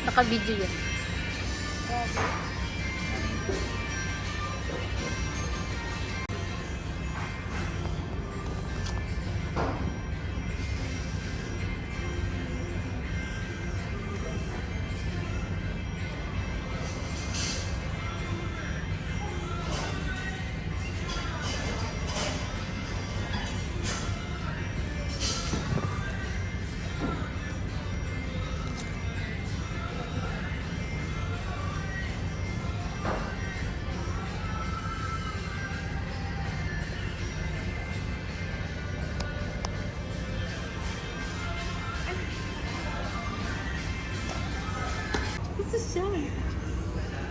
Naka-video yun. Ito siya.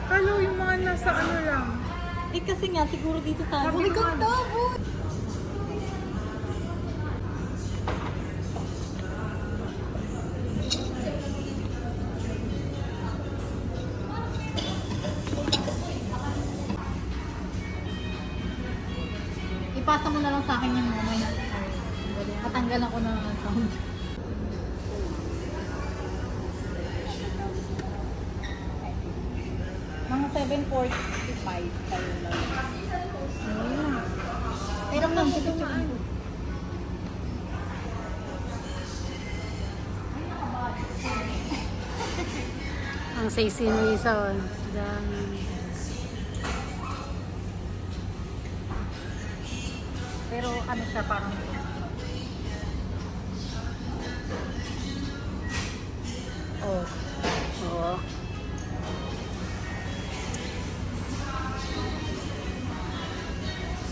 Kalo yung mga nasa ano lang. Eh kasi nga, siguro dito tayo. Sabi Ikaw naman. tabo! Ipasa mo na lang sa akin yung mamaya. Patanggalan ko na lang ang sound. Mga 7:45 tayo lang. Pero lang, ito maan. Ang sexy ng isa. Oh. Dami. Pero ano siya parang Oh. Oo.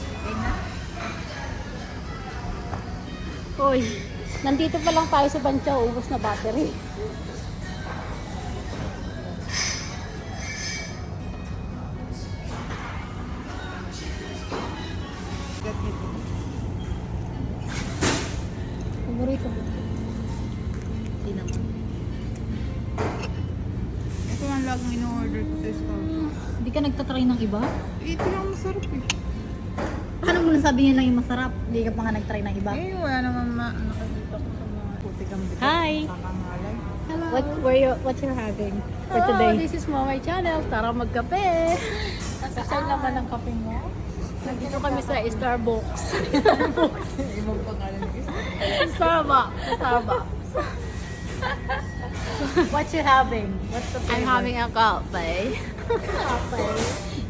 okay na. Uy, nandito pa lang tayo sa Bancha, ubos na battery. Paborito mo. Hindi naman. Ito ang laging in-order ko sa store. Hindi ka nagtatry ng iba? Ito lang masarap eh. Paano mo nasabi niya lang yung masarap? Hindi ka pa nga nagtry ng iba? Eh, wala naman nakakita ko sa mga puti kang bigat. Hi! Kakangalay. Hello! What you're having for Hello, today? this is Mamay Channel. Tara magkape! Saan naman ang kape mo? Nandito kami sa Starbucks. Ibang pangalan ng isa. Starbucks. What you having? What's the flavor? I'm having a coffee Kape.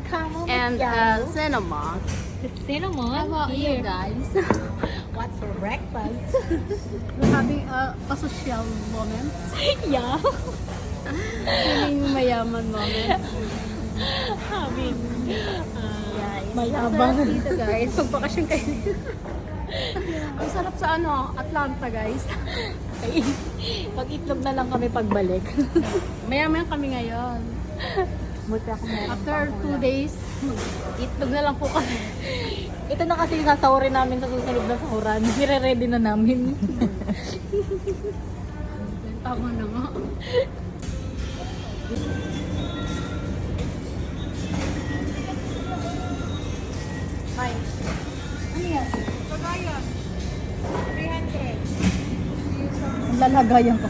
Caramel and macchiato. cinnamon. Cinnamon. How about you Here. guys? What's for breakfast? We're having a social moment. yeah. Feeling mayaman moment. Having Mayabang. Dito guys, magbakasyon kayo. Ang sarap sa Atlanta guys. Pag-itlog na lang kami pagbalik. Mayaman kami ngayon. Buti ako meron After pang 2 days, itlog na lang po kami. Ito na kasi yung sasahurin namin sa susunod na sahuran. Nire-ready na namin. Tama na nga. Hi. Ano yan? Kagayan. 300. Ang lalagayan ko.